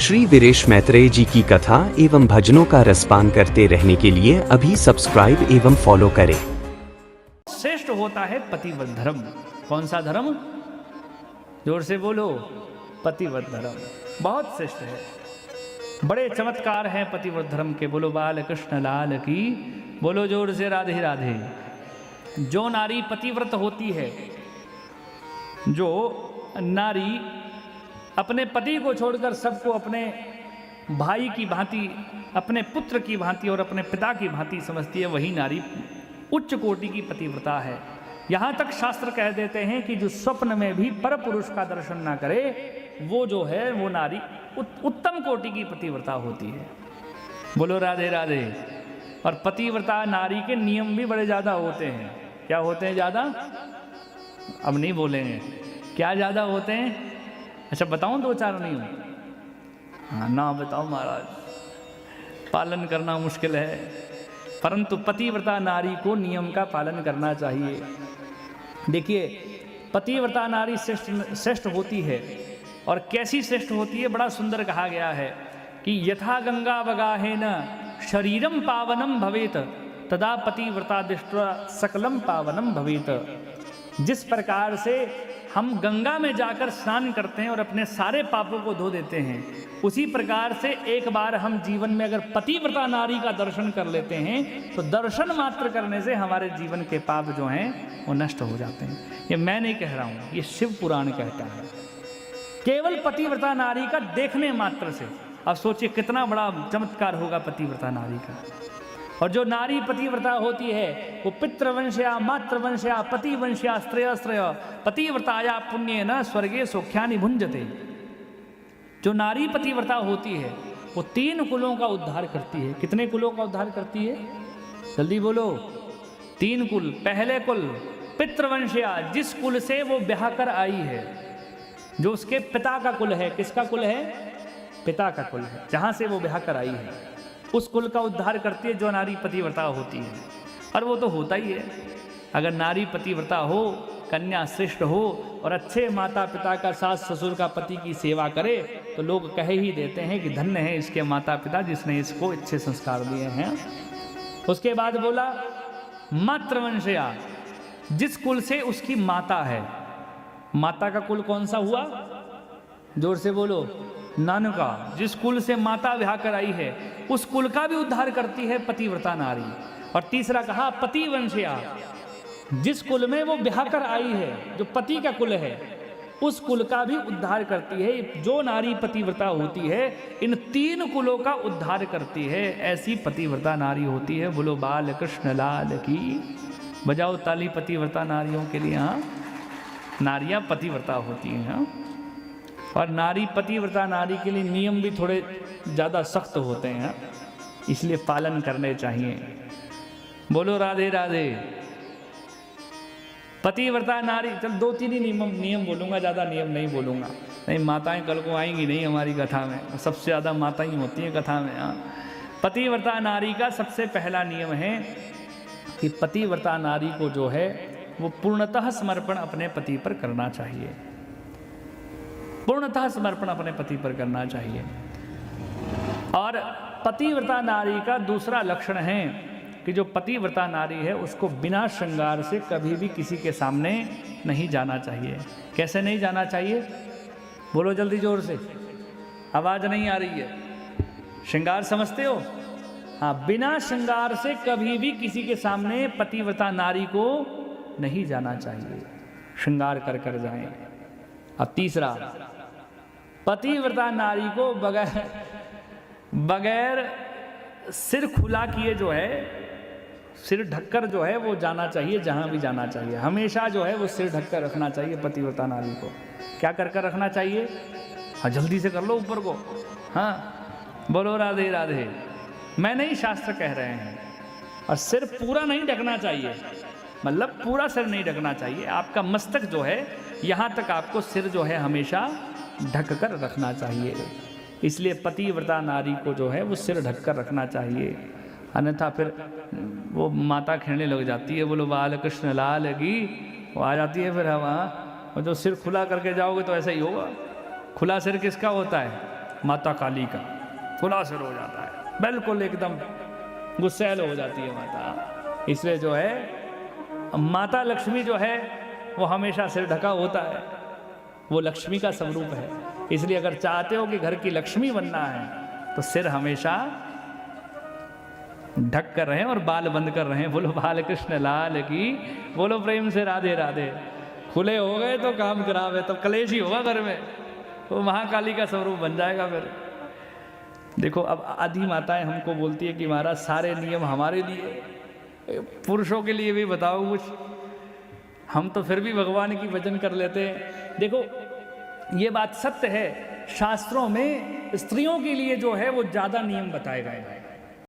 श्री वीरेश मैत्रेय जी की कथा एवं भजनों का रसपान करते रहने के लिए अभी सब्सक्राइब एवं फॉलो करें। श्रेष्ठ होता है पतिव्रत धर्म। कौन सा धर्म? जोर से बोलो, पतिव्रत धर्म बहुत श्रेष्ठ है। बड़े चमत्कार हैं पतिव्रत धर्म के। बोलो बाल कृष्ण लाल की, बोलो जोर से राधे राधे। जो नारी पतिव्रत होती है, जो नारी अपने पति को छोड़कर सबको अपने भाई की भांति, अपने पुत्र की भांति और अपने पिता की भांति समझती है, वही नारी उच्च कोटि की पतिव्रता है। यहाँ तक शास्त्र कह देते हैं कि जो स्वप्न में भी पर पुरुष का दर्शन ना करे, वो जो है वो नारी उत्तम कोटि की पतिव्रता होती है। बोलो राधे राधे। और पतिव्रता नारी के नियम भी बड़े ज़्यादा होते हैं। क्या होते हैं ज़्यादा? अब नहीं बोलेंगे। क्या ज़्यादा होते हैं? अच्छा बताऊं दो चार नियम? हाँ ना बताओ महाराज, पालन करना मुश्किल है, परंतु पतिव्रता नारी को नियम का पालन करना चाहिए। देखिए, पतिव्रता नारी श्रेष्ठ होती है। और कैसी श्रेष्ठ होती है? बड़ा सुंदर कहा गया है कि यथा गंगा वगाहेन शरीरम पावनम भवेत तदा पतिव्रता दृष्ट्वा सकलम पावनम भवेत। जिस प्रकार से हम गंगा में जाकर स्नान करते हैं और अपने सारे पापों को धो देते हैं, उसी प्रकार से एक बार हम जीवन में अगर पतिव्रता नारी का दर्शन कर लेते हैं तो दर्शन मात्र करने से हमारे जीवन के पाप जो हैं वो नष्ट हो जाते हैं। ये मैं नहीं कह रहा हूँ, ये शिव पुराण कहता है। केवल पतिव्रता नारी का देखने मात्र से, अब सोचिए कितना बड़ा चमत्कार होगा पतिव्रता नारी का। और जो नारी पतिव्रता होती है वो पितृवंशया मातृवंशया पतिवंशया स्त्रय पतिव्रताया पुण्य न स्वर्गे सौख्यानि भुंजते। जो नारी पतिव्रता होती है वो 3 कुलों का उद्धार करती है। कितने कुलों का उद्धार करती है? जल्दी बोलो। 3 कुल। पहले कुल पितृवंशया, जिस कुल से वो ब्याह कर आई है, जो उसके पिता का कुल है। किसका कुल है? पिता का कुल है, जहां से वो ब्याह कर आई है, उस कुल का उद्धार करती है जो नारी पतिव्रता होती है। और वो तो होता ही है। अगर नारी पतिव्रता हो, कन्या श्रेष्ठ हो और अच्छे माता पिता का, सास ससुर का, पति की सेवा करे, तो लोग कह ही देते हैं कि धन्य है इसके माता पिता जिसने इसको अच्छे संस्कार दिए हैं। उसके बाद बोला मातृवंशया, जिस कुल से उसकी माता है। माता का कुल कौन सा हुआ? जोर से बोलो। नानुका। जिस कुल से माता ब्याह कर आई है उस कुल का भी उद्धार करती है पतिव्रता नारी। और तीसरा कहा पतिवंशया, जिस कुल में वो ब्याह कर आई है, जो पति का कुल है, उस कुल का भी उद्धार करती है। जो नारी पतिव्रता होती है इन 3 कुलों का उद्धार करती है, ऐसी पतिव्रता नारी होती है। बोलो बाल कृष्ण लाल की। बजाओ ताली पतिव्रता नारियों के लिए। हाँ, नारियां पतिव्रता होती हैं। हाँ? और नारी पतिव्रता नारी के लिए नियम भी थोड़े ज़्यादा सख्त होते हैं, इसलिए पालन करने चाहिए। बोलो राधे राधे। पतिव्रता नारी, चल 2-3 ही नियम बोलूँगा, ज़्यादा नियम नहीं बोलूँगा। नहीं, माताएं कल को आएंगी नहीं हमारी कथा में, सबसे ज़्यादा माताएं होती हैं कथा में। हाँ, पतिव्रता नारी का सबसे पहला नियम है कि पतिव्रता नारी को जो है वो पूर्णतः समर्पण अपने पति पर करना चाहिए। पूर्णतः समर्पण अपने पति पर करना चाहिए। और पतिव्रता नारी का दूसरा लक्षण है कि जो पतिव्रता नारी है उसको बिना श्रृंगार से कभी भी किसी के सामने नहीं जाना चाहिए। कैसे नहीं जाना चाहिए? बोलो जल्दी जोर से, आवाज नहीं आ रही है। श्रृंगार समझते हो? हाँ, बिना श्रृंगार से कभी भी किसी के सामने पतिव्रता नारी को नहीं जाना चाहिए। श्रृंगार कर कर जाए। अब तीसरा, पतिव्रता नारी को बगैर सिर खुला किए जो है, सिर ढककर जो है वो जाना चाहिए। जहां भी जाना चाहिए हमेशा जो है वो सिर ढककर रखना चाहिए पतिव्रता नारी को। क्या कर कर रखना चाहिए? हाँ, जल्दी से कर लो ऊपर को। हाँ, बोलो राधे राधे। मैं नहीं, शास्त्र कह रहे हैं। और सिर पूरा नहीं ढकना चाहिए, मतलब पूरा सिर नहीं ढकना चाहिए। आपका मस्तक जो है यहाँ तक आपको सिर जो है हमेशा ढक कर रखना चाहिए। इसलिए पतिव्रता नारी को जो है वो सिर ढक कर रखना चाहिए, अन्यथा फिर वो माता खेलने लग जाती है। बोलो बाल कृष्ण लाल की। वो आ जाती है फिर। हम और जो सिर खुला करके जाओगे तो ऐसा ही होगा। खुला सिर किसका होता है? माता काली का खुला सिर हो जाता है, बिल्कुल एकदम गुस्सैल हो जाती है माता। इसलिए जो है माता लक्ष्मी जो है वो हमेशा सिर ढका होता है, वो लक्ष्मी का स्वरूप है। इसलिए अगर चाहते हो कि घर की लक्ष्मी बनना है तो सिर हमेशा ढक कर रहें और बाल बंद कर रहें। बोलो बाल कृष्ण लाल की, बोलो प्रेम से राधे राधे। खुले हो गए तो काम खराब है, तब कलेश ही होगा घर में, वो महाकाली का स्वरूप बन जाएगा फिर। देखो अब आधी माताएं हमको बोलती है कि महाराज सारे नियम हमारे लिए, पुरुषों के लिए भी बताओ कुछ, हम तो फिर भी भगवान की भजन कर लेते हैं। देखो ये बात सत्य है, शास्त्रों में स्त्रियों के लिए जो है वो ज़्यादा नियम बताए गए हैं।